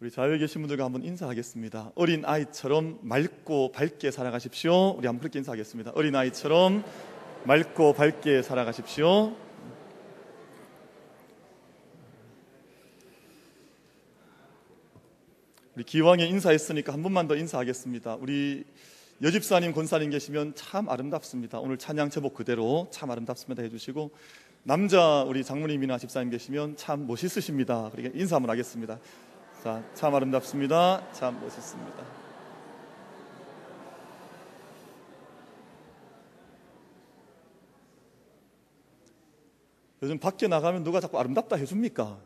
우리 좌우에 계신 분들과 한번 인사하겠습니다. 어린 아이처럼 맑고 밝게 살아가십시오. 우리 한번 그렇게 인사하겠습니다. 어린 아이처럼 맑고 밝게 살아가십시오. 우리 기왕에 인사했으니까 한 번만 더 인사하겠습니다. 우리 여집사님, 권사님 계시면 참 아름답습니다. 오늘 찬양 제목 그대로 참 아름답습니다 해주시고, 남자 우리 장모님이나 집사님 계시면 참 멋있으십니다. 그러니까 인사 한번 하겠습니다. 자, 참 아름답습니다. 참 멋있습니다. 요즘 밖에 나가면 누가 자꾸 아름답다 해줍니까?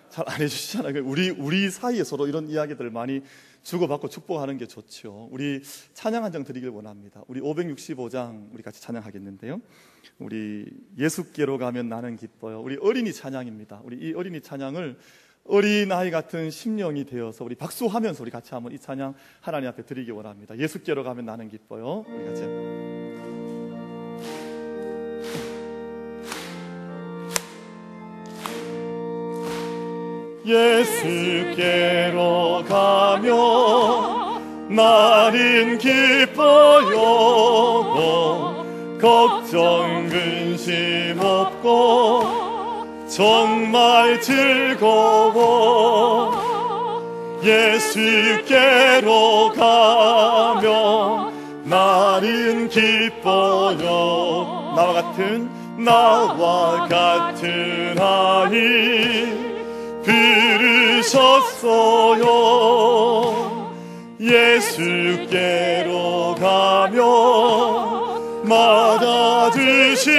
잘 안 해주시잖아요. 우리 사이에 서로 이런 이야기들 많이 주고받고 축복하는 게 좋죠. 우리 찬양 한 장 드리길 원합니다. 우리 565장 우리 같이 찬양하겠는데요. 우리 예수께로 가면 나는 기뻐요. 우리 어린이 찬양입니다. 우리 이 어린이 찬양을 어린아이 같은 심령이 되어서 우리 박수하면서 우리 같이 한번 이 찬양 하나님 앞에 드리기 원합니다. 예수께로 가면 나는 기뻐요. 우리 같이 예수께로 가면 나는 기뻐요. 걱정 근심 없고 정말 즐거워. 예수께로 가면 나는 기뻐요. 나와 같은 아이 부르셨어요. 예수께로 가면 맞아주시고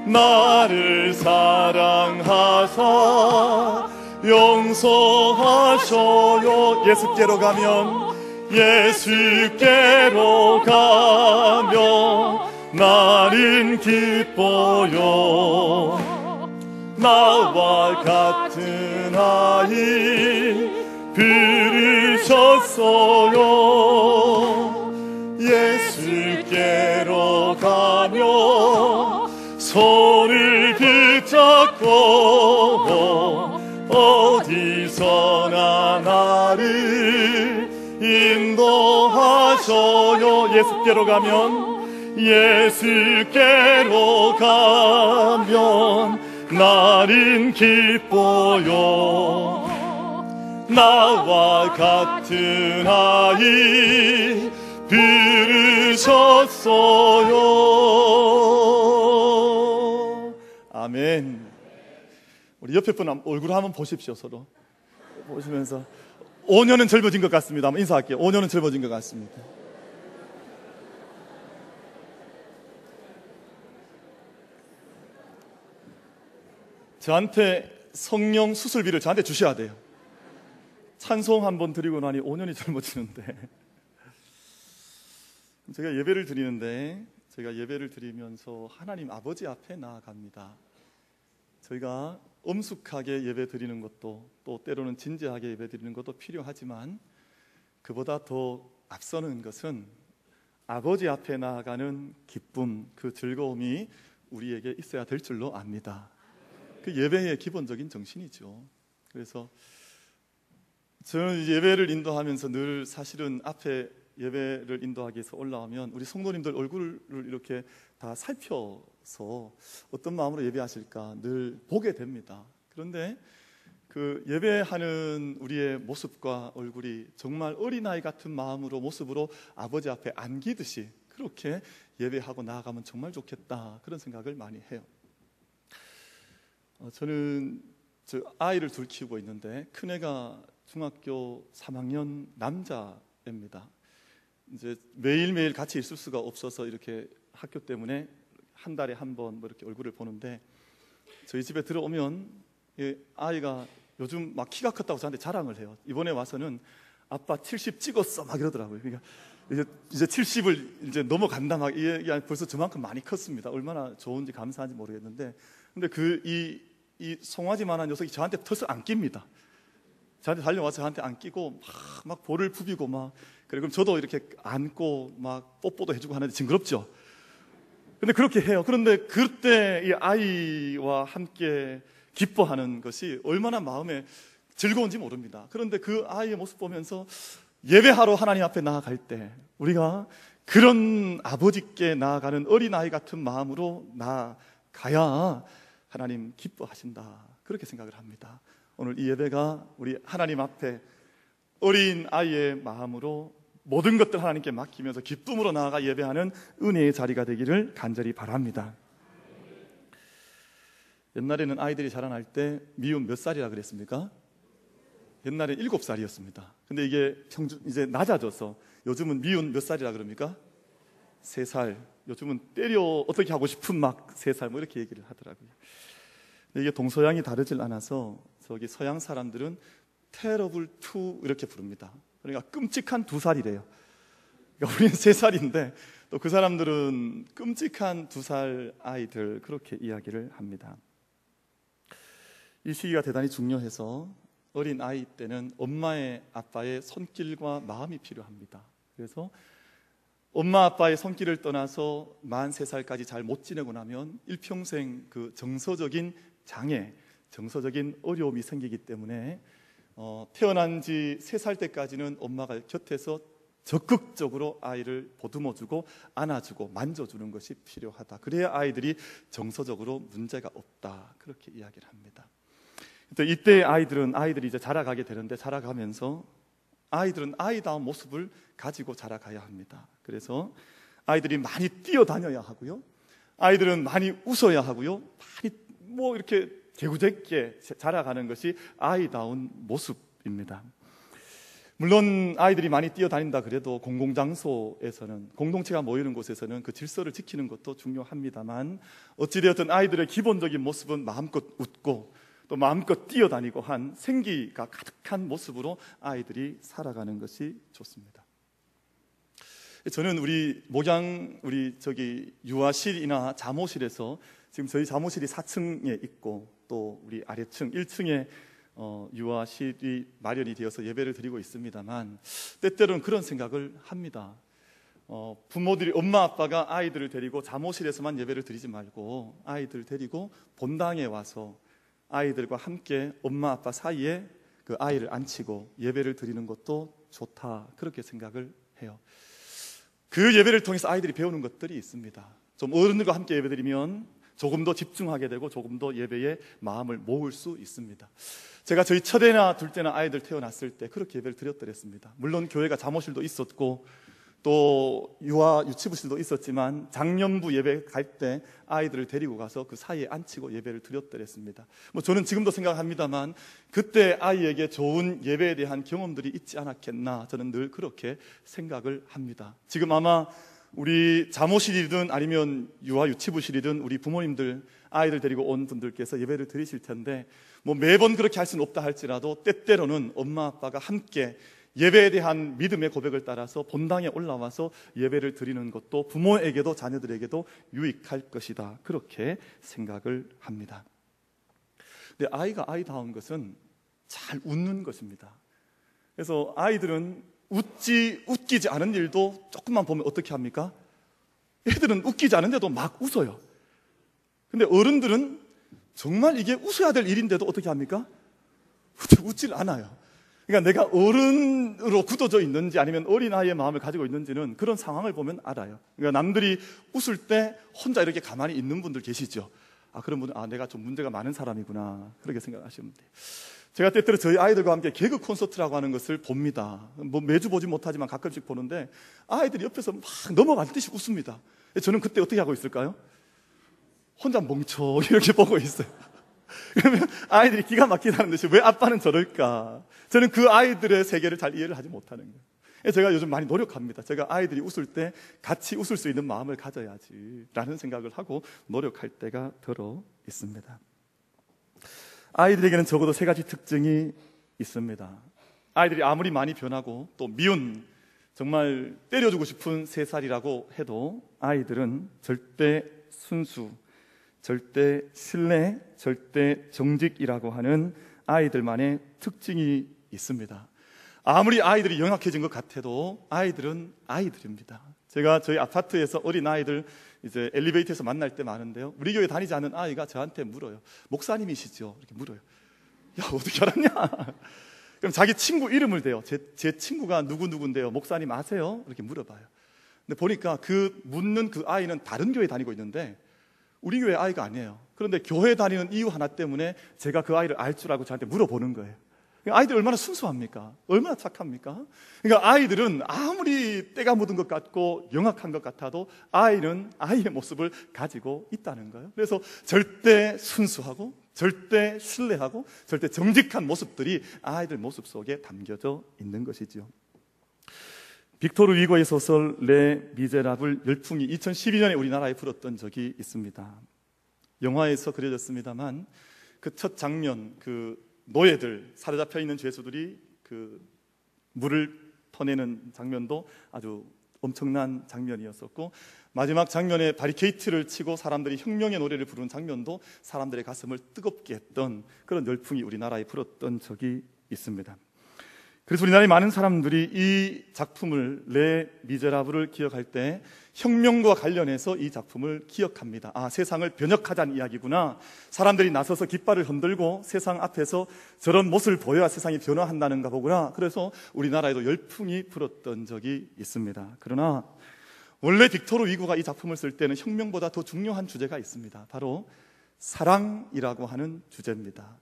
나를 사랑하사 용서하셔요. 예수께로 가면 나는 기뻐요. 나와 같은 아이 부르셨어요. 예수께로 가면 손을 붙잡고 어디서나 나를 인도하셔요. 예수께로 가면 나는 기뻐요. 나와 같은 아이 부르셨어요. 아멘. 우리 옆에 분 얼굴 한번 보십시오. 서로 보시면서 5년은 젊어진 것 같습니다. 한번 인사할게요. 5년은 젊어진 것 같습니다. 저한테 성령 수술비를 저한테 주셔야 돼요. 찬송 한번 드리고 나니 5년이 젊어지는데 제가 예배를 드리면서 하나님 아버지 앞에 나아갑니다. 저희가 엄숙하게 예배 드리는 것도 또 때로는 진지하게 예배 드리는 것도 필요하지만 그보다 더 앞서는 것은 아버지 앞에 나아가는 기쁨, 그 즐거움이 우리에게 있어야 될 줄로 압니다. 그 예배의 기본적인 정신이죠. 그래서 저는 예배를 인도하면서 늘 사실은 앞에 예배를 인도하기 위해서 올라오면 우리 성도님들 얼굴을 이렇게 다 살펴서 어떤 마음으로 예배하실까 늘 보게 됩니다. 그런데 그 예배하는 우리의 모습과 얼굴이 정말 어린아이 같은 모습으로 아버지 앞에 안기듯이 그렇게 예배하고 나아가면 정말 좋겠다, 그런 생각을 많이 해요. 저는 아이를 둘 키우고 있는데 큰애가 중학교 3학년 남자입니다. 이제 매일매일 같이 있을 수가 없어서 이렇게 학교 때문에 한 달에 한 번 이렇게 얼굴을 보는데, 저희 집에 들어오면 아이가 요즘 막 키가 컸다고 저한테 자랑을 해요. 이번에 와서는 아빠 70 찍었어 막 이러더라고요. 그러니까 이제 70을 이제 넘어간다 막, 이게 벌써 저만큼 많이 컸습니다. 얼마나 좋은지 감사한지 모르겠는데, 근데 이 송아지만한 녀석이 저한테 털썩 안 낍니다. 저한테 달려와서 저한테 안 끼고 막 볼을 부비고 막 그래. 그럼 저도 이렇게 안고 막 뽀뽀도 해주고 하는데 징그럽죠. 근데 그렇게 해요. 그런데 그때 이 아이와 함께 기뻐하는 것이 얼마나 마음에 즐거운지 모릅니다. 그런데 그 아이의 모습 보면서 예배하러 하나님 앞에 나아갈 때 우리가 그런 아버지께 나아가는 어린아이 같은 마음으로 나아가야 하나님 기뻐하신다, 그렇게 생각을 합니다. 오늘 이 예배가 우리 하나님 앞에 어린 아이의 마음으로 모든 것들 하나님께 맡기면서 기쁨으로 나아가 예배하는 은혜의 자리가 되기를 간절히 바랍니다. 옛날에는 아이들이 자라날 때 미운 몇 살이라 그랬습니까? 옛날에 7살이었습니다. 근데 이게 이제 낮아져서 요즘은 미운 몇 살이라 그럽니까? 3살. 요즘은 때려 어떻게 하고 싶은 막 3살 뭐 이렇게 얘기를 하더라고요. 근데 이게 동서양이 다르질 않아서 저기 서양 사람들은 terrible 2 이렇게 부릅니다. 그러니까 끔찍한 2살이래요. 그러니까 우리는 3살인데 또 그 사람들은 끔찍한 2살 아이들, 그렇게 이야기를 합니다. 이 시기가 대단히 중요해서 어린 아이 때는 엄마의 아빠의 손길과 마음이 필요합니다. 그래서 엄마 아빠의 손길을 떠나서 만 3살까지 잘 못 지내고 나면 일평생 그 정서적인 장애, 정서적인 어려움이 생기기 때문에 태어난 지 3살 때까지는 엄마가 곁에서 적극적으로 아이를 보듬어주고 안아주고 만져주는 것이 필요하다. 그래야 아이들이 정서적으로 문제가 없다, 그렇게 이야기를 합니다. 이때 아이들이 이제 자라가게 되는데, 자라가면서 아이들은 아이다운 모습을 가지고 자라가야 합니다. 그래서 아이들이 많이 뛰어다녀야 하고요, 아이들은 많이 웃어야 하고요, 많이 뭐 이렇게 개구쟁게 자라가는 것이 아이다운 모습입니다. 물론 아이들이 많이 뛰어다닌다 그래도 공공장소에서는, 공동체가 모이는 곳에서는 그 질서를 지키는 것도 중요합니다만, 어찌되었든 아이들의 기본적인 모습은 마음껏 웃고 또 마음껏 뛰어다니고 한 생기가 가득한 모습으로 아이들이 살아가는 것이 좋습니다. 저는 우리 유아실이나 잠오실에서, 지금 저희 잠오실이 4층에 있고 또 우리 아래층 1층에 유아실이 마련이 되어서 예배를 드리고 있습니다만, 때때로는 그런 생각을 합니다. 부모들이, 엄마 아빠가 아이들을 데리고 잠오실에서만 예배를 드리지 말고 아이들 데리고 본당에 와서 아이들과 함께 엄마 아빠 사이에 그 아이를 앉히고 예배를 드리는 것도 좋다, 그렇게 생각을 해요. 그 예배를 통해서 아이들이 배우는 것들이 있습니다. 좀 어른들과 함께 예배드리면 조금 더 집중하게 되고 조금 더 예배에 마음을 모을 수 있습니다. 제가 저희 첫애나 둘째나 아이들 태어났을 때 그렇게 예배를 드렸더랬습니다. 물론 교회가 잠오실도 있었고 또 유치부실도 있었지만 장년부 예배 갈 때 아이들을 데리고 가서 그 사이에 앉히고 예배를 드렸더랬습니다. 저는 지금도 생각합니다만 그때 아이에게 좋은 예배에 대한 경험들이 있지 않았겠나, 저는 늘 그렇게 생각을 합니다. 지금 아마 우리 잠오실이든 아니면 유치부실이든 우리 부모님들 아이들 데리고 온 분들께서 예배를 드리실 텐데, 매번 그렇게 할 수는 없다 할지라도 때때로는 엄마 아빠가 함께 예배에 대한 믿음의 고백을 따라서 본당에 올라와서 예배를 드리는 것도 부모에게도 자녀들에게도 유익할 것이다, 그렇게 생각을 합니다. 근데 아이가 아이다운 것은 잘 웃는 것입니다. 그래서 아이들은 웃기지 않은 일도 조금만 보면 어떻게 합니까? 애들은 웃기지 않은데도 막 웃어요. 근데 어른들은 정말 이게 웃어야 될 일인데도 어떻게 합니까? 웃질 않아요. 그러니까 내가 어른으로 굳어져 있는지 아니면 어린아이의 마음을 가지고 있는지는 그런 상황을 보면 알아요. 그러니까 남들이 웃을 때 혼자 이렇게 가만히 있는 분들 계시죠. 그런 분은 내가 좀 문제가 많은 사람이구나, 그렇게 생각하시면 돼요. 제가 때때로 저희 아이들과 함께 개그 콘서트라고 하는 것을 봅니다. 매주 보지 못하지만 가끔씩 보는데 아이들이 옆에서 막 넘어가듯이 웃습니다. 저는 그때 어떻게 하고 있을까요? 혼자 멍청히 이렇게 보고 있어요. 그러면 아이들이 기가 막히다는 듯이 왜 아빠는 저럴까? 저는 그 아이들의 세계를 잘 이해를 하지 못하는 거예요. 제가 요즘 많이 노력합니다. 제가 아이들이 웃을 때 같이 웃을 수 있는 마음을 가져야지 라는 생각을 하고 노력할 때가 들어 있습니다. 아이들에게는 적어도 3가지 특징이 있습니다. 아이들이 아무리 많이 변하고 또 미운, 정말 때려주고 싶은 3살이라고 해도 아이들은 절대 순수, 절대 신뢰, 절대 정직이라고 하는 아이들만의 특징이 있습니다. 아무리 아이들이 영악해진 것 같아도 아이들은 아이들입니다. 제가 저희 아파트에서 어린 아이들 이제 엘리베이터에서 만날 때 많은데요. 우리 교회 다니지 않는 아이가 저한테 물어요. 목사님이시죠? 이렇게 물어요. 야, 어떻게 알았냐? 그럼 자기 친구 이름을 대요. 제 친구가 누구인데요? 목사님 아세요? 이렇게 물어봐요. 근데 보니까 묻는 그 아이는 다른 교회 다니고 있는데 우리 교회 아이가 아니에요. 그런데 교회 다니는 이유 하나 때문에 제가 그 아이를 알 줄 알고 저한테 물어보는 거예요. 아이들 얼마나 순수합니까? 얼마나 착합니까? 그러니까 아이들은 아무리 때가 묻은 것 같고 영악한 것 같아도 아이는 아이의 모습을 가지고 있다는 거예요. 그래서 절대 순수하고 절대 신뢰하고 절대 정직한 모습들이 아이들 모습 속에 담겨져 있는 것이죠. 빅토르 위고의 소설 레 미제라블 열풍이 2012년에 우리나라에 불었던 적이 있습니다. 영화에서 그려졌습니다만 그 첫 장면, 그 노예들, 사로잡혀 있는 죄수들이 그 물을 퍼내는 장면도 아주 엄청난 장면이었었고, 마지막 장면에 바리케이트를 치고 사람들이 혁명의 노래를 부르는 장면도 사람들의 가슴을 뜨겁게 했던 그런 열풍이 우리나라에 불었던 적이 있습니다. 그래서 우리나라의 많은 사람들이 이 작품을 레 미제라블을 기억할 때 혁명과 관련해서 이 작품을 기억합니다. 아, 세상을 변혁하자는 이야기구나. 사람들이 나서서 깃발을 흔들고 세상 앞에서 저런 모습을 보여야 세상이 변화한다는가 보구나. 그래서 우리나라에도 열풍이 불었던 적이 있습니다. 그러나 원래 빅토르 위고가 이 작품을 쓸 때는 혁명보다 더 중요한 주제가 있습니다. 바로 사랑이라고 하는 주제입니다.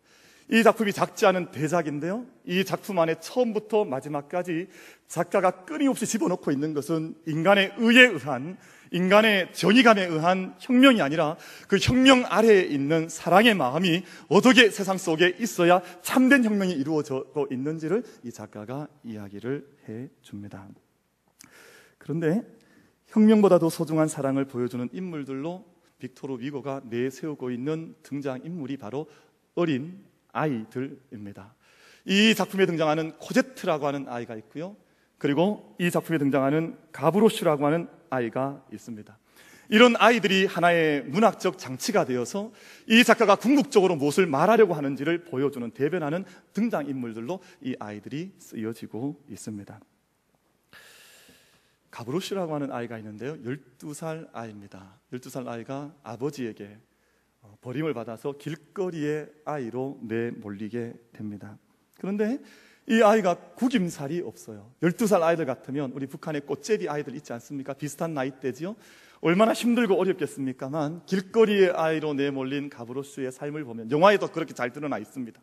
이 작품이 작지 않은 대작인데요, 이 작품 안에 처음부터 마지막까지 작가가 끊임없이 집어넣고 있는 것은 인간의 의에 의한, 인간의 정의감에 의한 혁명이 아니라 그 혁명 아래에 있는 사랑의 마음이 어떻게 세상 속에 있어야 참된 혁명이 이루어지고 있는지를 이 작가가 이야기를 해줍니다. 그런데 혁명보다 더 소중한 사랑을 보여주는 인물들로 빅토르 위고가 내세우고 있는 등장인물이 바로 어린 아이들입니다. 이 작품에 등장하는 코제트라고 하는 아이가 있고요, 그리고 이 작품에 등장하는 가브로슈라고 하는 아이가 있습니다. 이런 아이들이 하나의 문학적 장치가 되어서 이 작가가 궁극적으로 무엇을 말하려고 하는지를 보여주는, 대변하는 등장인물들로 이 아이들이 쓰여지고 있습니다. 가브로슈라고 하는 아이가 있는데요, 12살 아이입니다. 12살 아이가 아버지에게 버림을 받아서 길거리의 아이로 내몰리게 됩니다. 그런데 이 아이가 구김살이 없어요. 12살 아이들 같으면 우리 북한의 꽃제비 아이들 있지 않습니까? 비슷한 나이대지요. 얼마나 힘들고 어렵겠습니까만 길거리의 아이로 내몰린 가브로슈의 삶을 보면, 영화에도 그렇게 잘 드러나 있습니다.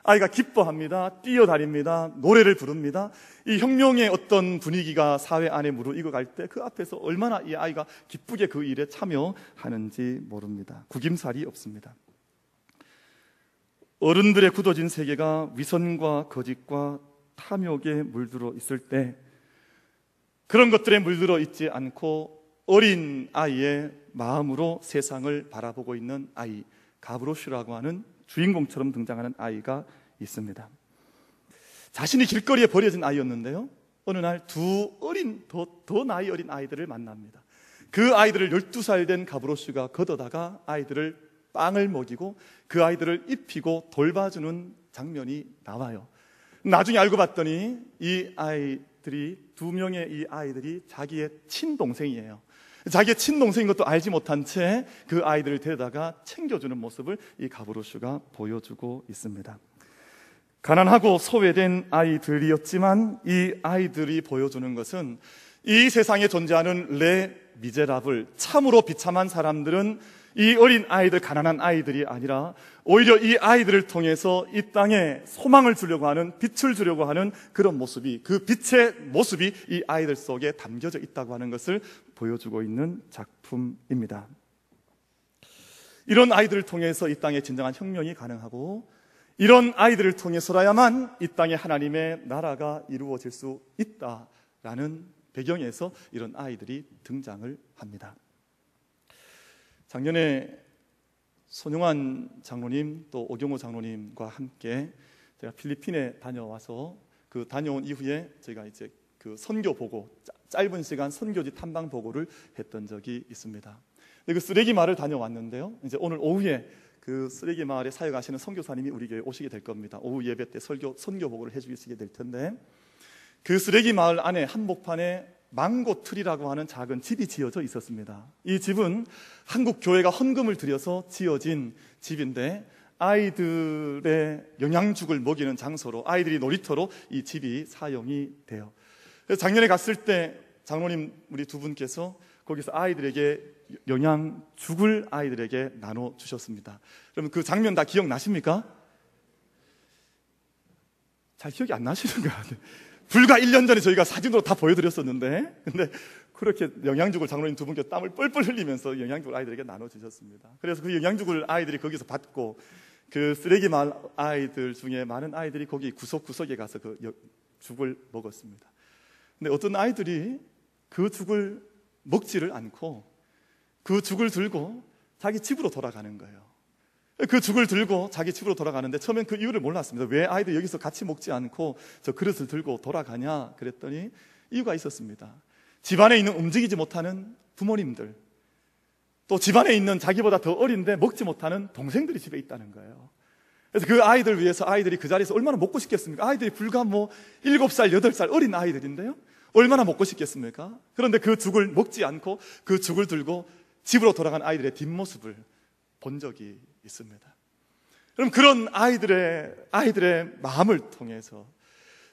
아이가 기뻐합니다. 뛰어다닙니다. 노래를 부릅니다. 이 혁명의 어떤 분위기가 사회 안에 무르익어갈 때 그 앞에서 얼마나 이 아이가 기쁘게 그 일에 참여하는지 모릅니다. 구김살이 없습니다. 어른들의 굳어진 세계가 위선과 거짓과 탐욕에 물들어 있을 때 그런 것들에 물들어 있지 않고 어린 아이의 마음으로 세상을 바라보고 있는 아이, 가브로슈라고 하는 주인공처럼 등장하는 아이가 있습니다. 자신이 길거리에 버려진 아이였는데요, 어느 날 더 나이 어린 아이들을 만납니다. 그 아이들을 12살 된 가브로슈가 걷어다가 아이들을 빵을 먹이고 그 아이들을 입히고 돌봐주는 장면이 나와요. 나중에 알고 봤더니 이 아이들이, 2명의 이 아이들이 자기의 친동생이에요. 자기의 친동생인 것도 알지 못한 채 그 아이들을 데려다가 챙겨주는 모습을 이 가브로슈가 보여주고 있습니다. 가난하고 소외된 아이들이었지만 이 아이들이 보여주는 것은 이 세상에 존재하는 레 미제라블, 참으로 비참한 사람들은 이 어린 아이들, 가난한 아이들이 아니라 오히려 이 아이들을 통해서 이 땅에 소망을 주려고 하는, 빛을 주려고 하는 그런 모습이, 그 빛의 모습이 이 아이들 속에 담겨져 있다고 하는 것을 보여주고 있는 작품입니다. 이런 아이들을 통해서 이 땅에 진정한 혁명이 가능하고, 이런 아이들을 통해서라야만 이 땅에 하나님의 나라가 이루어질 수 있다라는 배경에서 이런 아이들이 등장을 합니다. 작년에 손용환 장로님 또 오경호 장로님과 함께 제가 필리핀에 다녀와서 그 다녀온 이후에 저희가 이제 그 선교 보고, 짧은 시간 선교지 탐방 보고를 했던 적이 있습니다. 그 쓰레기 마을 다녀왔는데요, 이제 오늘 오후에 그 쓰레기 마을에 사역하시는 선교사님이 우리 교회에 오시게 될 겁니다. 오후 예배 때 선교 보고를 해주시게 될 텐데, 그 쓰레기 마을 안에 한복판에 망고틀이라고 하는 작은 집이 지어져 있었습니다. 이 집은 한국 교회가 헌금을 들여서 지어진 집인데 아이들의 영양죽을 먹이는 장소로, 아이들이 놀이터로 이 집이 사용이 돼요. 그래서 작년에 갔을 때 장로님 우리 두 분께서 거기서 아이들에게 영양죽을 아이들에게 나눠주셨습니다. 그러면 그 장면 다 기억나십니까? 잘 기억이 안 나시는 것 같아요. 불과 1년 전에 저희가 사진으로 다 보여드렸었는데, 근데 그렇게 영양죽을 장로님 두 분께 땀을 뻘뻘 흘리면서 영양죽을 아이들에게 나눠주셨습니다. 그래서 그 영양죽을 아이들이 거기서 받고, 그 쓰레기 마을 아이들 중에 많은 아이들이 거기 구석구석에 가서 그 죽을 먹었습니다. 근데 어떤 아이들이 그 죽을 먹지를 않고 그 죽을 들고 자기 집으로 돌아가는 거예요. 그 죽을 들고 자기 집으로 돌아가는데 처음엔 그 이유를 몰랐습니다. 왜 아이들이 여기서 같이 먹지 않고 저 그릇을 들고 돌아가냐 그랬더니 이유가 있었습니다. 집안에 있는 움직이지 못하는 부모님들, 또 집안에 있는 자기보다 더 어린데 먹지 못하는 동생들이 집에 있다는 거예요. 그래서 그 아이들 위해서 아이들이 그 자리에서 얼마나 먹고 싶겠습니까? 아이들이 불과 7살, 8살 어린 아이들인데요, 얼마나 먹고 싶겠습니까? 그런데 그 죽을 먹지 않고 그 죽을 들고 집으로 돌아간 아이들의 뒷모습을 본 적이 있습니다. 그럼 그런 아이들의 마음을 통해서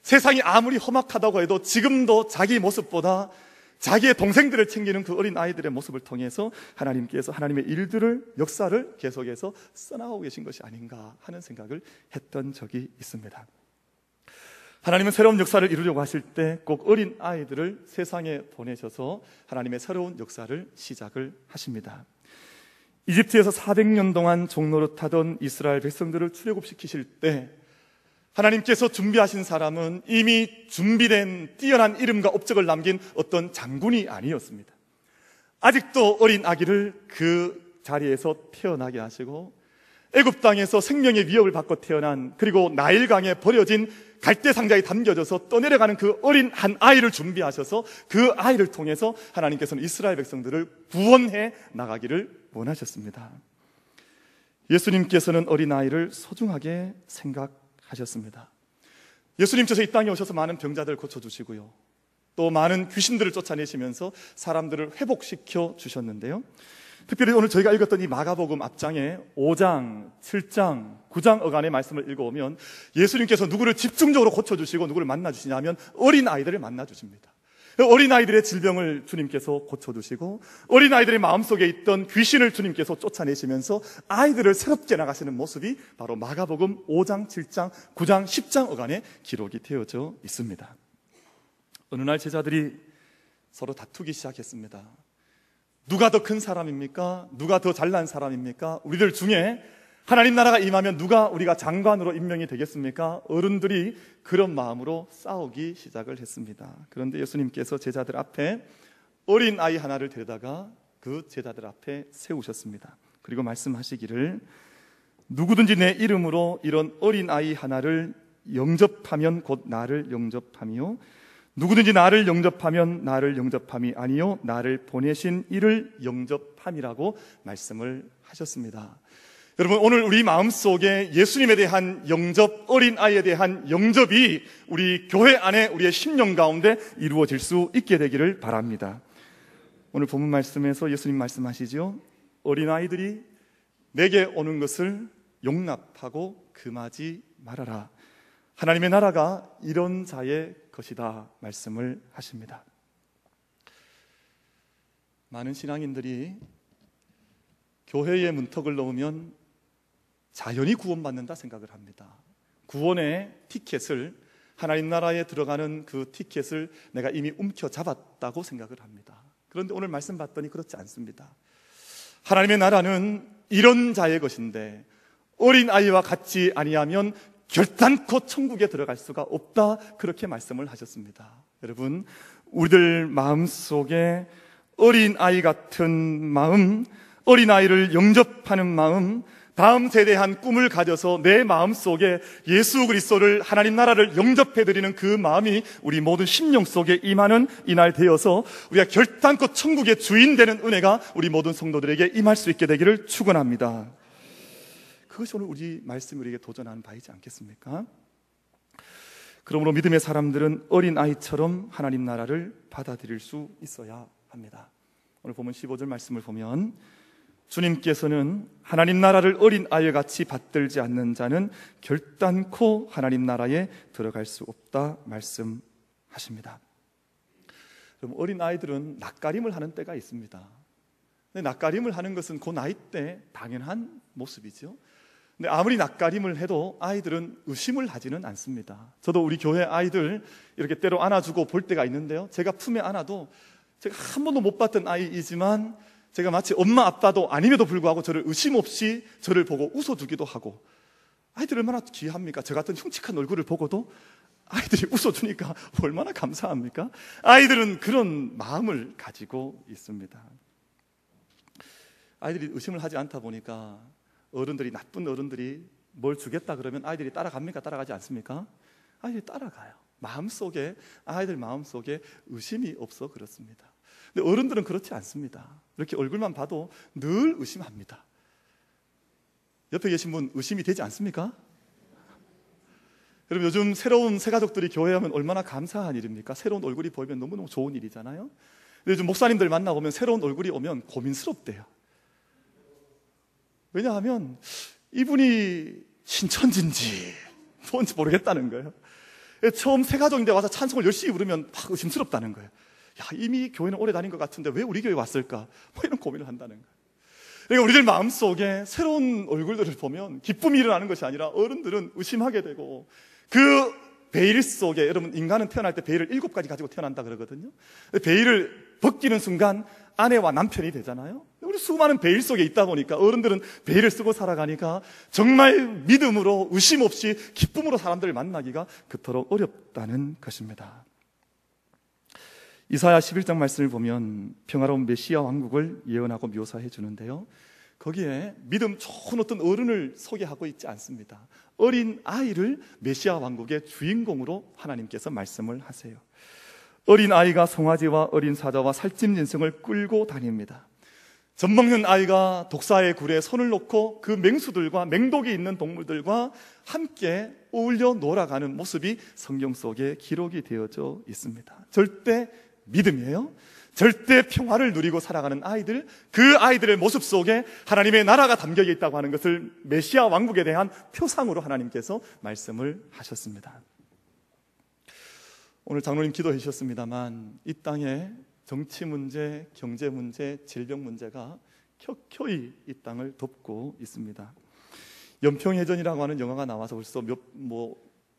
세상이 아무리 험악하다고 해도 지금도 자기 모습보다 자기의 동생들을 챙기는 그 어린 아이들의 모습을 통해서 하나님께서 하나님의 역사를 계속해서 써나가고 계신 것이 아닌가 하는 생각을 했던 적이 있습니다. 하나님은 새로운 역사를 이루려고 하실 때 꼭 어린 아이들을 세상에 보내셔서 하나님의 새로운 역사를 시작을 하십니다. 이집트에서 400년 동안 종노릇하던 이스라엘 백성들을 출애굽시키실 때 하나님께서 준비하신 사람은 이미 준비된 뛰어난 이름과 업적을 남긴 어떤 장군이 아니었습니다. 아직도 어린 아기를 그 자리에서 태어나게 하시고 애굽 땅에서 생명의 위협을 받고 태어난, 그리고 나일강에 버려진 갈대 상자에 담겨져서 떠내려가는 그 어린 한 아이를 준비하셔서 그 아이를 통해서 하나님께서는 이스라엘 백성들을 구원해 나가기를 원하셨습니다. 예수님께서는 어린 아이를 소중하게 생각하셨습니다. 예수님께서 이 땅에 오셔서 많은 병자들을 고쳐주시고요, 또 많은 귀신들을 쫓아내시면서 사람들을 회복시켜 주셨는데요, 특별히 오늘 저희가 읽었던 이 마가복음 앞장에 5장, 7장, 9장 어간의 말씀을 읽어오면 예수님께서 누구를 집중적으로 고쳐주시고 누구를 만나주시냐면 어린아이들을 만나주십니다. 어린아이들의 질병을 주님께서 고쳐주시고 어린아이들의 마음속에 있던 귀신을 주님께서 쫓아내시면서 아이들을 새롭게 나가시는 모습이 바로 마가복음 5장, 7장, 9장, 10장 어간에 기록이 되어져 있습니다. 어느 날 제자들이 서로 다투기 시작했습니다. 누가 더 큰 사람입니까? 누가 더 잘난 사람입니까? 우리들 중에 하나님 나라가 임하면 누가 우리가 장관으로 임명이 되겠습니까? 어른들이 그런 마음으로 싸우기 시작을 했습니다. 그런데 예수님께서 제자들 앞에 어린 아이 하나를 데려다가 그 제자들 앞에 세우셨습니다. 그리고 말씀하시기를, 누구든지 내 이름으로 이런 어린 아이 하나를 영접하면 곧 나를 영접하며, 누구든지 나를 영접하면 나를 영접함이 아니요 나를 보내신 이를 영접함이라고 말씀을 하셨습니다. 여러분, 오늘 우리 마음속에 예수님에 대한 영접, 어린아이에 대한 영접이 우리 교회 안에 우리의 심령 가운데 이루어질 수 있게 되기를 바랍니다. 오늘 본문 말씀에서 예수님 말씀하시죠. 어린아이들이 내게 오는 것을 용납하고 금하지 말아라. 하나님의 나라가 이런 자의 것이다 말씀을 하십니다. 많은 신앙인들이 교회의 문턱을 넘으면 자연히 구원받는다 생각을 합니다. 구원의 티켓을, 하나님 나라에 들어가는 그 티켓을 내가 이미 움켜잡았다고 생각을 합니다. 그런데 오늘 말씀 봤더니 그렇지 않습니다. 하나님의 나라는 이런 자의 것인데 어린아이와 같이 아니하면 결단코 천국에 들어갈 수가 없다, 그렇게 말씀을 하셨습니다. 여러분, 우리들 마음속에 어린아이 같은 마음, 어린아이를 영접하는 마음, 다음 세대에 한 꿈을 가져서 내 마음속에 예수 그리스도를, 하나님 나라를 영접해드리는 그 마음이 우리 모든 심령 속에 임하는 이날 되어서 우리가 결단코 천국의 주인 되는 은혜가 우리 모든 성도들에게 임할 수 있게 되기를 축원합니다. 그것이 오늘 우리 말씀이 우리에게 도전하는 바이지 않겠습니까? 그러므로 믿음의 사람들은 어린 아이처럼 하나님 나라를 받아들일 수 있어야 합니다. 오늘 본문 15절 말씀을 보면 주님께서는 하나님 나라를 어린 아이와 같이 받들지 않는 자는 결단코 하나님 나라에 들어갈 수 없다 말씀하십니다. 그럼 어린 아이들은 낯가림을 하는 때가 있습니다. 근데 낯가림을 하는 것은 그 나이 때 당연한 모습이죠. 근데 아무리 낯가림을 해도 아이들은 의심을 하지는 않습니다. 저도 우리 교회 아이들 이렇게 때로 안아주고 볼 때가 있는데요, 제가 품에 안아도 제가 한 번도 못 봤던 아이이지만 제가 마치 엄마 아빠도 아님에도 불구하고 저를 의심 없이 저를 보고 웃어주기도 하고, 아이들 얼마나 귀합니까? 저 같은 흉측한 얼굴을 보고도 아이들이 웃어주니까 얼마나 감사합니까? 아이들은 그런 마음을 가지고 있습니다. 아이들이 의심을 하지 않다 보니까 어른들이, 나쁜 어른들이 뭘 주겠다 그러면 아이들이 따라갑니까? 따라가지 않습니까? 아이들이 따라가요. 마음속에, 아이들 마음속에 의심이 없어 그렇습니다. 근데 어른들은 그렇지 않습니다. 이렇게 얼굴만 봐도 늘 의심합니다. 옆에 계신 분 의심이 되지 않습니까? 여러분, 요즘 새로운 새가족들이 교회에 오면 얼마나 감사한 일입니까? 새로운 얼굴이 보이면 너무너무 좋은 일이잖아요. 근데 요즘 목사님들 만나보면 새로운 얼굴이 오면 고민스럽대요. 왜냐하면 이분이 신천지인지 뭔지 모르겠다는 거예요. 처음 새가족인데 와서 찬송을 열심히 부르면 막 의심스럽다는 거예요. 야, 이미 교회는 오래 다닌 것 같은데 왜 우리 교회 왔을까? 뭐 이런 고민을 한다는 거예요. 그러니까 우리들 마음속에 새로운 얼굴들을 보면 기쁨이 일어나는 것이 아니라 어른들은 의심하게 되고, 그 베일 속에, 여러분 인간은 태어날 때 베일을 7가지 가지고 태어난다 그러거든요. 베일을 벗기는 순간 아내와 남편이 되잖아요. 우리 수많은 베일 속에 있다 보니까 어른들은 베일을 쓰고 살아가니까 정말 믿음으로 의심 없이 기쁨으로 사람들을 만나기가 그토록 어렵다는 것입니다. 이사야 11장 말씀을 보면 평화로운 메시아 왕국을 예언하고 묘사해 주는데요, 거기에 믿음 좋은 어떤 어른을 소개하고 있지 않습니다. 어린 아이를 메시아 왕국의 주인공으로 하나님께서 말씀을 하세요. 어린 아이가 송아지와 어린 사자와 살찐 인성을 끌고 다닙니다. 젖먹는 아이가 독사의 굴에 손을 놓고 그 맹수들과 맹독이 있는 동물들과 함께 어울려 놀아가는 모습이 성경 속에 기록이 되어져 있습니다. 절대 믿음이에요. 절대 평화를 누리고 살아가는 아이들, 그 아이들의 모습 속에 하나님의 나라가 담겨 있다고 하는 것을 메시아 왕국에 대한 표상으로 하나님께서 말씀을 하셨습니다. 오늘 장로님 기도해 주셨습니다만 이 땅에 정치 문제, 경제 문제, 질병 문제가 켜켜이 이 땅을 덮고 있습니다. 연평해전이라고 하는 영화가 나와서 벌써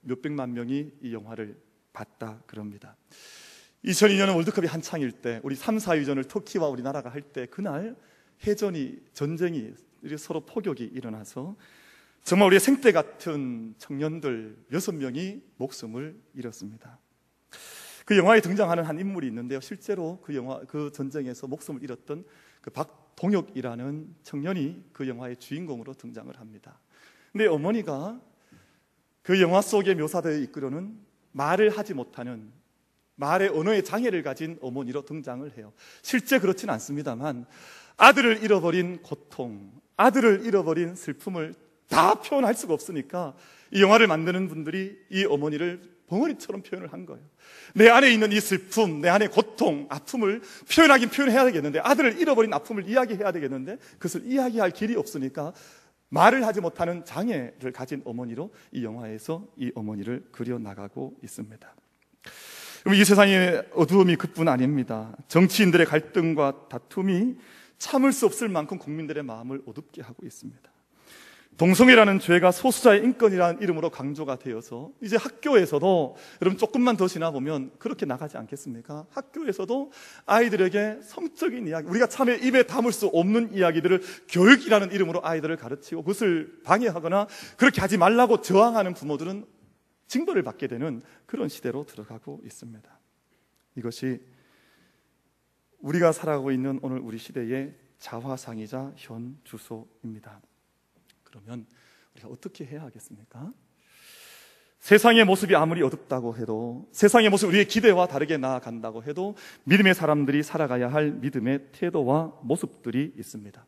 몇백만 명이 이 영화를 봤다 그럽니다. 2002년 월드컵이 한창일 때, 우리 3, 4위전을 터키와 우리나라가 할 때, 그날 해전이, 전쟁이, 서로 포격이 일어나서 정말 우리의 생떼 같은 청년들 6명이 목숨을 잃었습니다. 그 영화에 등장하는 한 인물이 있는데요, 실제로 그 전쟁에서 목숨을 잃었던 그 박동혁이라는 청년이 그 영화의 주인공으로 등장을 합니다. 근데 어머니가 그 영화 속에 묘사되어 있기로는 말을 하지 못하는, 말의 언어의 장애를 가진 어머니로 등장을 해요. 실제 그렇진 않습니다만 아들을 잃어버린 고통, 아들을 잃어버린 슬픔을 다 표현할 수가 없으니까 이 영화를 만드는 분들이 이 어머니를 벙어리처럼 표현을 한 거예요. 내 안에 있는 이 슬픔, 내 안에 고통, 아픔을 표현해야 되겠는데, 아들을 잃어버린 아픔을 이야기해야 되겠는데 그것을 이야기할 길이 없으니까 말을 하지 못하는 장애를 가진 어머니로 이 영화에서 이 어머니를 그려나가고 있습니다. 이 세상에 어두움이 그뿐 아닙니다. 정치인들의 갈등과 다툼이 참을 수 없을 만큼 국민들의 마음을 어둡게 하고 있습니다. 동성애라는 죄가 소수자의 인권이라는 이름으로 강조가 되어서 이제 학교에서도, 여러분 조금만 더 지나보면 그렇게 나가지 않겠습니까? 학교에서도 아이들에게 성적인 이야기, 우리가 참에 입에 담을 수 없는 이야기들을 교육이라는 이름으로 아이들을 가르치고 그것을 방해하거나 그렇게 하지 말라고 저항하는 부모들은 징벌을 받게 되는 그런 시대로 들어가고 있습니다. 이것이 우리가 살아가고 있는 오늘 우리 시대의 자화상이자 현 주소입니다. 그러면 우리가 어떻게 해야 하겠습니까? 세상의 모습이 아무리 어둡다고 해도, 세상의 모습이 우리의 기대와 다르게 나아간다고 해도 믿음의 사람들이 살아가야 할 믿음의 태도와 모습들이 있습니다.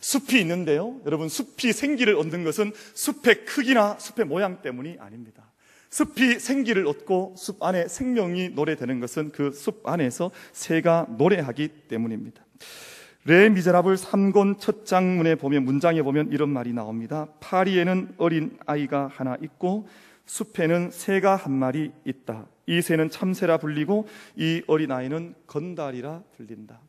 숲이 있는데요, 여러분, 숲이 생기를 얻는 것은 숲의 크기나 숲의 모양 때문이 아닙니다. 숲이 생기를 얻고 숲 안에 생명이 노래되는 것은 그 숲 안에서 새가 노래하기 때문입니다. 레미제라블 3권 첫 장문에 보면, 문장에 보면 이런 말이 나옵니다. 파리에는 어린 아이가 하나 있고 숲에는 새가 한 마리 있다. 이 새는 참새라 불리고 이 어린 아이는 건달이라 불린다.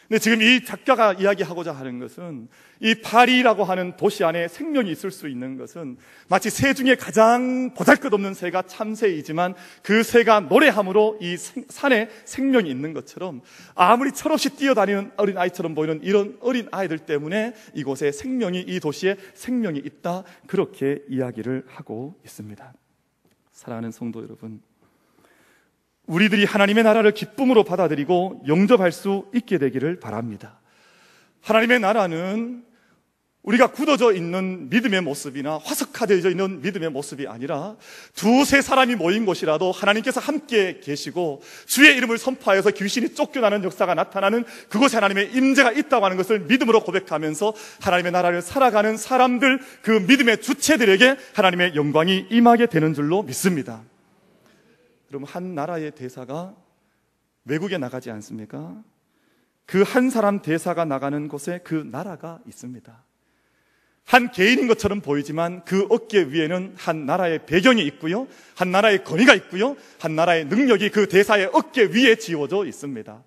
근데 지금 이 작가가 이야기하고자 하는 것은, 이 파리라고 하는 도시 안에 생명이 있을 수 있는 것은 마치 새 중에 가장 보잘것없는 새가 참새이지만 그 새가 노래함으로 이 산에 생명이 있는 것처럼, 아무리 철없이 뛰어다니는 어린 아이처럼 보이는 이런 어린 아이들 때문에 이곳에 생명이, 이 도시에 생명이 있다, 그렇게 이야기를 하고 있습니다. 사랑하는 성도 여러분, 우리들이 하나님의 나라를 기쁨으로 받아들이고 영접할 수 있게 되기를 바랍니다. 하나님의 나라는 우리가 굳어져 있는 믿음의 모습이나 화석화되어 있는 믿음의 모습이 아니라 두세 사람이 모인 곳이라도 하나님께서 함께 계시고 주의 이름을 선포하여서 귀신이 쫓겨나는 역사가 나타나는 그곳에 하나님의 임재가 있다고 하는 것을 믿음으로 고백하면서 하나님의 나라를 살아가는 사람들, 그 믿음의 주체들에게 하나님의 영광이 임하게 되는 줄로 믿습니다. 그럼 한 나라의 대사가 외국에 나가지 않습니까? 그 한 사람 대사가 나가는 곳에 그 나라가 있습니다. 한 개인인 것처럼 보이지만 그 어깨 위에는 한 나라의 배경이 있고요, 한 나라의 권위가 있고요, 한 나라의 능력이 그 대사의 어깨 위에 지워져 있습니다.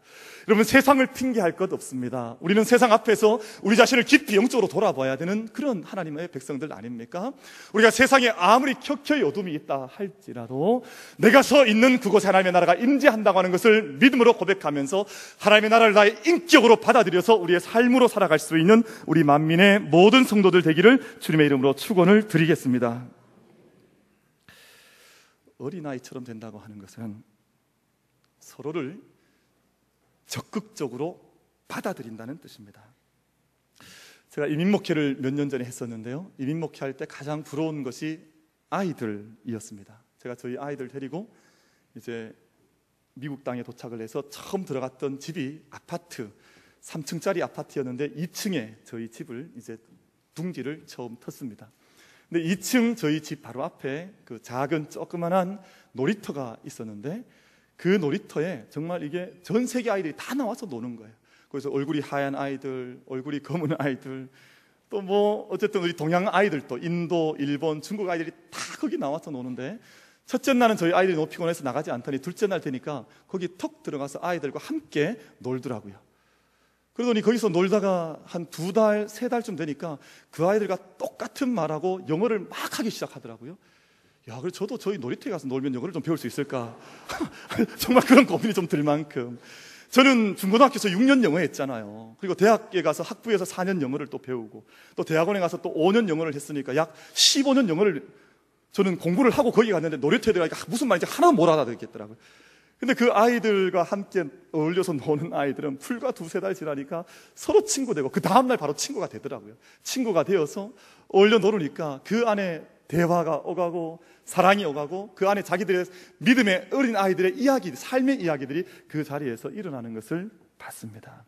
여러분, 세상을 핑계할 것 없습니다. 우리는 세상 앞에서 우리 자신을 깊이 영적으로 돌아봐야 되는 그런 하나님의 백성들 아닙니까? 우리가 세상에 아무리 켜켜이 어둠이 있다 할지라도 내가 서 있는 그곳에 하나님의 나라가 임재한다고 하는 것을 믿음으로 고백하면서 하나님의 나라를 나의 인격으로 받아들여서 우리의 삶으로 살아갈 수 있는 우리 만민의 모든 성도들 되기를 주님의 이름으로 축원을 드리겠습니다. 어린아이처럼 된다고 하는 것은 서로를 적극적으로 받아들인다는 뜻입니다. 제가 이민목회를 몇 년 전에 했었는데요, 이민목회 할 때 가장 부러운 것이 아이들이었습니다. 제가 저희 아이들 데리고 이제 미국 땅에 도착을 해서 처음 들어갔던 집이 아파트, 3층짜리 아파트였는데 2층에 저희 집을 이제 둥지를 처음 텄습니다. 근데 2층 저희 집 바로 앞에 그 작은 조그만한 놀이터가 있었는데 그 놀이터에 정말 이게 전 세계 아이들이 다 나와서 노는 거예요. 그래서 얼굴이 하얀 아이들, 얼굴이 검은 아이들, 또 뭐 어쨌든 우리 동양 아이들도 인도, 일본, 중국 아이들이 다 거기 나와서 노는데, 첫째 날은 저희 아이들이 너무 피곤해서 나가지 않더니 둘째 날 되니까 거기 턱 들어가서 아이들과 함께 놀더라고요. 그러더니 거기서 놀다가 한 2달, 3달쯤 되니까 그 아이들과 똑같은 말하고 영어를 막 하기 시작하더라고요. 야, 그래서 저도 저희 놀이터에 가서 놀면 영어를 좀 배울 수 있을까? 정말 그런 고민이 좀 들 만큼. 저는 중고등학교에서 6년 영어 했잖아요. 그리고 대학에 가서 학부에서 4년 영어를 또 배우고, 또 대학원에 가서 또 5년 영어를 했으니까 약 15년 영어를 저는 공부를 하고 거기 갔는데 놀이터에 들어가니까 무슨 말인지 하나도 못 알아듣겠더라고요. 근데 그 아이들과 함께 어울려서 노는 아이들은 불과 2-3달 지나니까 서로 친구 되고 그 다음날 바로 친구가 되더라고요. 친구가 되어서 어울려 놀으니까 그 안에 대화가 오가고 사랑이 오가고 그 안에 자기들의 믿음의 어린 아이들의 이야기, 삶의 이야기들이 그 자리에서 일어나는 것을 봤습니다.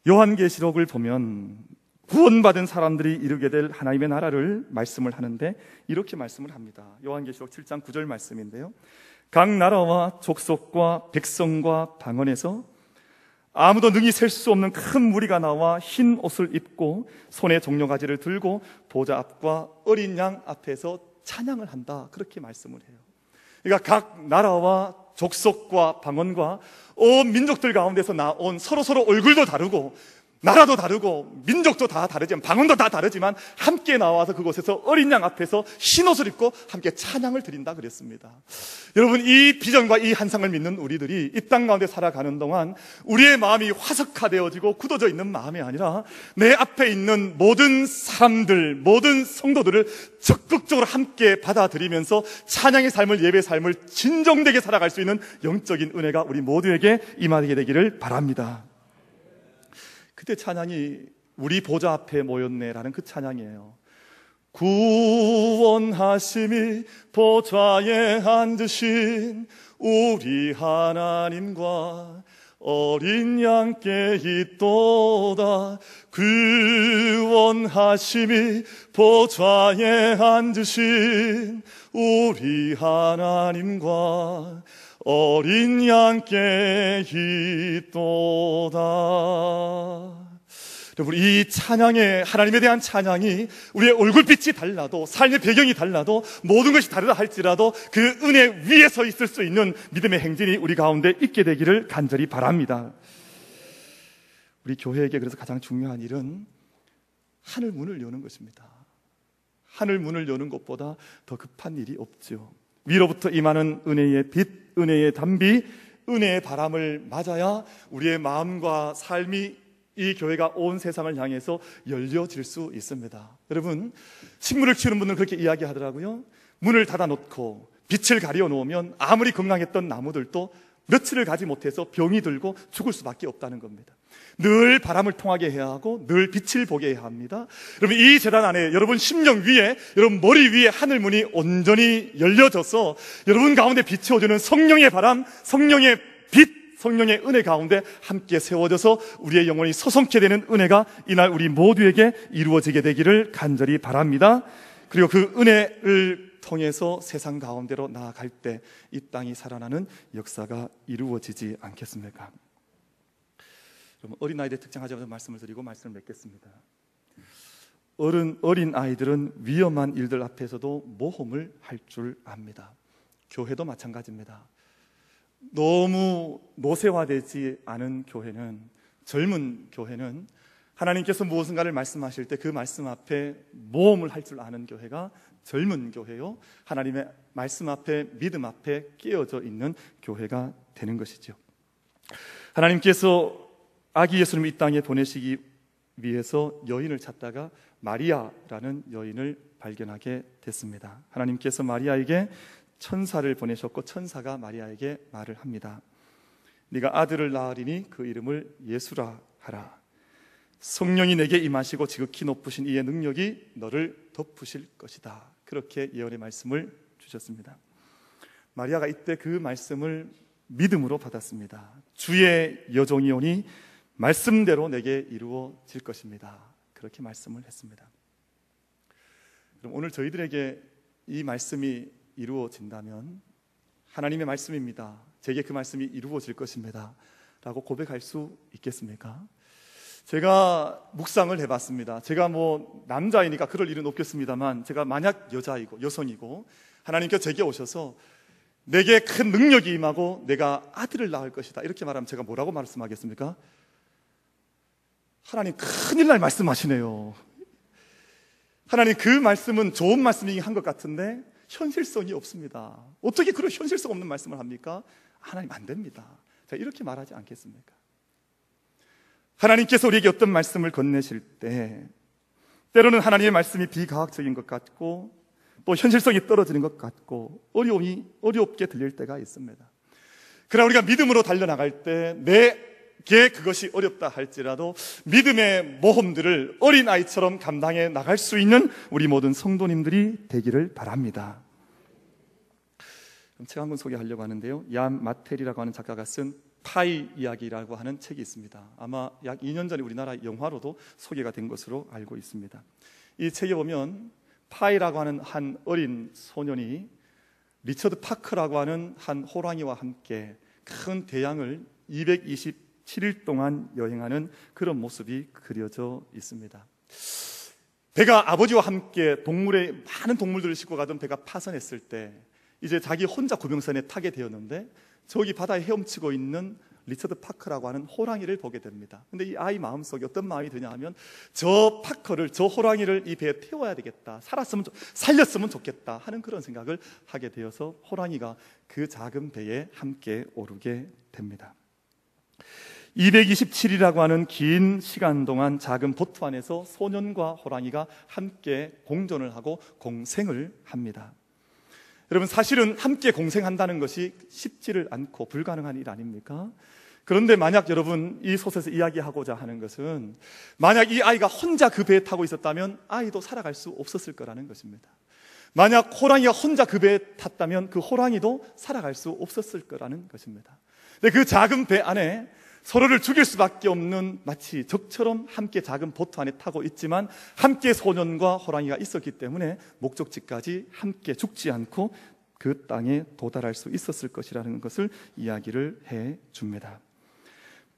요한계시록을 보면 구원받은 사람들이 이루게 될 하나님의 나라를 말씀을 하는데 이렇게 말씀을 합니다. 요한계시록 7장 9절 말씀인데요, 각 나라와 족속과 백성과 방언에서 아무도 능히 셀 수 없는 큰 무리가 나와 흰 옷을 입고 손에 종려가지를 들고 보좌 앞과 어린 양 앞에서 찬양을 한다, 그렇게 말씀을 해요. 그러니까 각 나라와 족속과 방언과 온 민족들 가운데서 나온 서로 얼굴도 다르고 나라도 다르고 민족도 다 다르지만 방언도 다 다르지만 함께 나와서 그곳에서 어린 양 앞에서 흰옷을 입고 함께 찬양을 드린다 그랬습니다. 여러분, 이 비전과 이 환상을 믿는 우리들이 이 땅 가운데 살아가는 동안 우리의 마음이 화석화되어지고 굳어져 있는 마음이 아니라 내 앞에 있는 모든 사람들, 모든 성도들을 적극적으로 함께 받아들이면서 찬양의 삶을, 예배의 삶을 진정되게 살아갈 수 있는 영적인 은혜가 우리 모두에게 임하게 되기를 바랍니다. 그때 찬양이 우리 보좌 앞에 모였네라는 그 찬양이에요. 구원하심이 보좌에 앉으신 우리 하나님과 어린 양께 있도다. 구원하심이 보좌에 앉으신 우리 하나님과 어린 양께 있도다. 여러분, 이 찬양의, 하나님에 대한 찬양이 우리의 얼굴빛이 달라도, 삶의 배경이 달라도, 모든 것이 다르다 할지라도 그 은혜 위에 서 있을 수 있는 믿음의 행진이 우리 가운데 있게 되기를 간절히 바랍니다. 우리 교회에게 그래서 가장 중요한 일은 하늘 문을 여는 것입니다. 하늘 문을 여는 것보다 더 급한 일이 없죠. 위로부터 임하는 은혜의 빛, 은혜의 단비, 은혜의 바람을 맞아야 우리의 마음과 삶이 이 교회가 온 세상을 향해서 열려질 수 있습니다. 여러분, 식물을 키우는 분들은 그렇게 이야기하더라고요. 문을 닫아놓고 빛을 가려 놓으면 아무리 건강했던 나무들도 며칠을 가지 못해서 병이 들고 죽을 수밖에 없다는 겁니다. 늘 바람을 통하게 해야 하고 늘 빛을 보게 해야 합니다. 여러분, 이 재단 안에 여러분 심령 위에, 여러분 머리 위에 하늘문이 온전히 열려져서 여러분 가운데 비춰주는 성령의 바람, 성령의 빛, 성령의 은혜 가운데 함께 세워져서 우리의 영혼이 소성케 되는 은혜가 이날 우리 모두에게 이루어지게 되기를 간절히 바랍니다. 그리고 그 은혜를 통해서 세상 가운데로 나아갈 때 이 땅이 살아나는 역사가 이루어지지 않겠습니까? 여러분, 어린아이들 특징하자마자 말씀을 드리고 말씀을 맺겠습니다. 어린 아이들은 위험한 일들 앞에서도 모험을 할 줄 압니다. 교회도 마찬가지입니다. 너무 노쇠화되지 않은 교회는, 젊은 교회는 하나님께서 무엇인가를 말씀하실 때 그 말씀 앞에 모험을 할 줄 아는 교회가 젊은 교회요, 하나님의 말씀 앞에, 믿음 앞에 끼어져 있는 교회가 되는 것이죠. 하나님께서 아기 예수님을 이 땅에 보내시기 위해서 여인을 찾다가 마리아라는 여인을 발견하게 됐습니다. 하나님께서 마리아에게 천사를 보내셨고 천사가 마리아에게 말을 합니다. 네가 아들을 낳으리니 그 이름을 예수라 하라. 성령이 내게 임하시고 지극히 높으신 이의 능력이 너를 덮으실 것이다. 그렇게 예언의 말씀을 주셨습니다. 마리아가 이때 그 말씀을 믿음으로 받았습니다. 주의 여종이오니 말씀대로 내게 이루어질 것입니다. 그렇게 말씀을 했습니다. 그럼 오늘 저희들에게 이 말씀이 이루어진다면 하나님의 말씀입니다, 제게 그 말씀이 이루어질 것입니다 라고 고백할 수 있겠습니까? 제가 묵상을 해봤습니다. 제가 남자이니까 그럴 일은 없겠습니다만, 제가 만약 여자이고 여성이고 하나님께서 제게 오셔서 내게 큰 능력이 임하고 내가 아들을 낳을 것이다 이렇게 말하면 제가 뭐라고 말씀하겠습니까? 하나님 큰일 날 말씀하시네요. 하나님 그 말씀은 좋은 말씀이긴 한 것 같은데 현실성이 없습니다. 어떻게 그런 현실성 없는 말씀을 합니까? 하나님 안 됩니다. 자, 이렇게 말하지 않겠습니까? 하나님께서 우리에게 어떤 말씀을 건네실 때 때로는 하나님의 말씀이 비과학적인 것 같고 또 현실성이 떨어지는 것 같고 어렵게 들릴 때가 있습니다. 그러나 우리가 믿음으로 달려나갈 때 내게 그것이 어렵다 할지라도 믿음의 모험들을 어린아이처럼 감당해 나갈 수 있는 우리 모든 성도님들이 되기를 바랍니다. 책 한 권 소개하려고 하는데요, 얀 마텔이라고 하는 작가가 쓴 파이 이야기라고 하는 책이 있습니다. 아마 약 2년 전에 우리나라 영화로도 소개가 된 것으로 알고 있습니다. 이 책에 보면 파이라고 하는 한 어린 소년이 리처드 파커라고 하는 한 호랑이와 함께 큰 대양을 227일 동안 여행하는 그런 모습이 그려져 있습니다. 배가 아버지와 함께 많은 동물들을 싣고 가던 배가 파선했을 때 이제 자기 혼자 구명선에 타게 되었는데 저기 바다에 헤엄치고 있는 리처드 파커라고 하는 호랑이를 보게 됩니다. 근데 이 아이 마음속에 어떤 마음이 드냐 하면 저 호랑이를 이 배에 태워야 되겠다, 살렸으면 좋겠다 하는 그런 생각을 하게 되어서 호랑이가 그 작은 배에 함께 오르게 됩니다. 227이라고 하는 긴 시간 동안 작은 보트 안에서 소년과 호랑이가 함께 공존을 하고 공생을 합니다. 여러분, 사실은 함께 공생한다는 것이 쉽지를 않고 불가능한 일 아닙니까? 그런데 만약 여러분 이 소설에서 이야기하고자 하는 것은 만약 이 아이가 혼자 그 배에 타고 있었다면 아이도 살아갈 수 없었을 거라는 것입니다. 만약 호랑이가 혼자 그 배에 탔다면 그 호랑이도 살아갈 수 없었을 거라는 것입니다. 근데 그 작은 배 안에 서로를 죽일 수밖에 없는 마치 적처럼 함께 작은 보트 안에 타고 있지만 함께 소년과 호랑이가 있었기 때문에 목적지까지 함께 죽지 않고 그 땅에 도달할 수 있었을 것이라는 것을 이야기를 해 줍니다.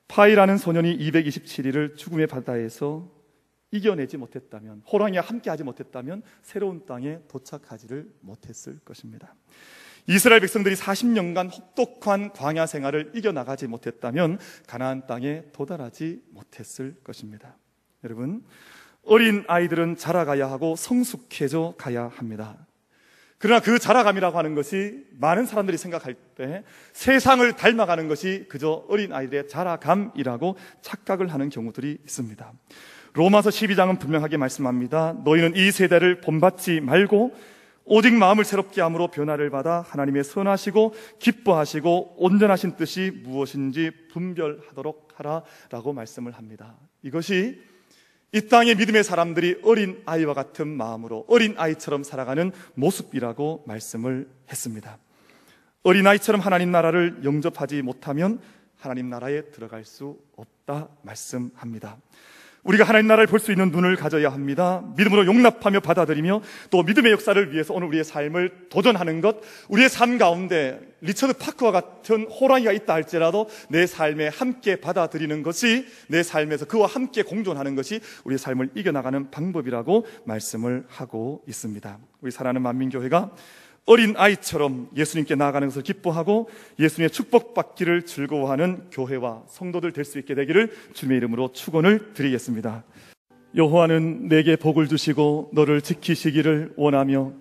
파이라는 소년이 227일을 죽음의 바다에서 이겨내지 못했다면, 호랑이와 함께하지 못했다면 새로운 땅에 도착하지를 못했을 것입니다. 이스라엘 백성들이 40년간 혹독한 광야 생활을 이겨나가지 못했다면 가나안 땅에 도달하지 못했을 것입니다. 여러분, 어린 아이들은 자라가야 하고 성숙해져 가야 합니다. 그러나 그 자라감이라고 하는 것이 많은 사람들이 생각할 때 세상을 닮아가는 것이 그저 어린 아이들의 자라감이라고 착각을 하는 경우들이 있습니다. 로마서 12장은 분명하게 말씀합니다. 너희는 이 세대를 본받지 말고 오직 마음을 새롭게 함으로 변화를 받아 하나님의 선하시고 기뻐하시고 온전하신 뜻이 무엇인지 분별하도록 하라라고 말씀을 합니다. 이것이 이 땅의 믿음의 사람들이 어린 아이와 같은 마음으로 어린 아이처럼 살아가는 모습이라고 말씀을 했습니다. 어린 아이처럼 하나님 나라를 영접하지 못하면 하나님 나라에 들어갈 수 없다 말씀합니다. 우리가 하나님 나라를 볼 수 있는 눈을 가져야 합니다. 믿음으로 용납하며 받아들이며 또 믿음의 역사를 위해서 오늘 우리의 삶을 도전하는 것, 우리의 삶 가운데 리처드 파크와 같은 호랑이가 있다 할지라도 내 삶에 함께 받아들이는 것이, 내 삶에서 그와 함께 공존하는 것이 우리의 삶을 이겨나가는 방법이라고 말씀을 하고 있습니다. 우리 사랑하는 만민교회가 어린 아이처럼 예수님께 나아가는 것을 기뻐하고 예수님의 축복받기를 즐거워하는 교회와 성도들 될 수 있게 되기를 주님의 이름으로 축원을 드리겠습니다. 여호와는 내게 복을 주시고 너를 지키시기를 원하며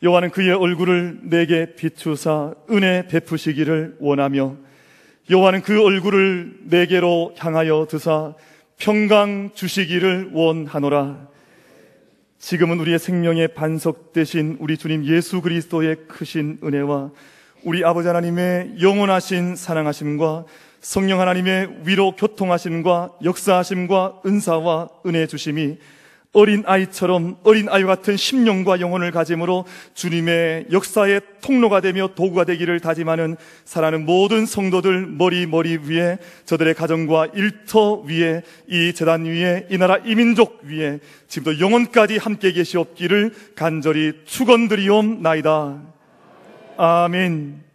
여호와는 그의 얼굴을 내게 비추사 은혜 베푸시기를 원하며 여호와는 그 얼굴을 내게로 향하여 드사 평강 주시기를 원하노라. 지금은 우리의 생명의 반석 되신 우리 주님 예수 그리스도의 크신 은혜와 우리 아버지 하나님의 영원하신 사랑하심과 성령 하나님의 위로 교통하심과 역사하심과 은사와 은혜 주심이 어린 아이처럼 어린 아이와 같은 심령과 영혼을 가짐으로 주님의 역사의 통로가 되며 도구가 되기를 다짐하는 사랑하는 모든 성도들 머리 위에, 저들의 가정과 일터 위에, 이 제단 위에, 이 나라 이민족 위에 지금도 영원까지 함께 계시옵기를 간절히 축원드리옵나이다. 아멘.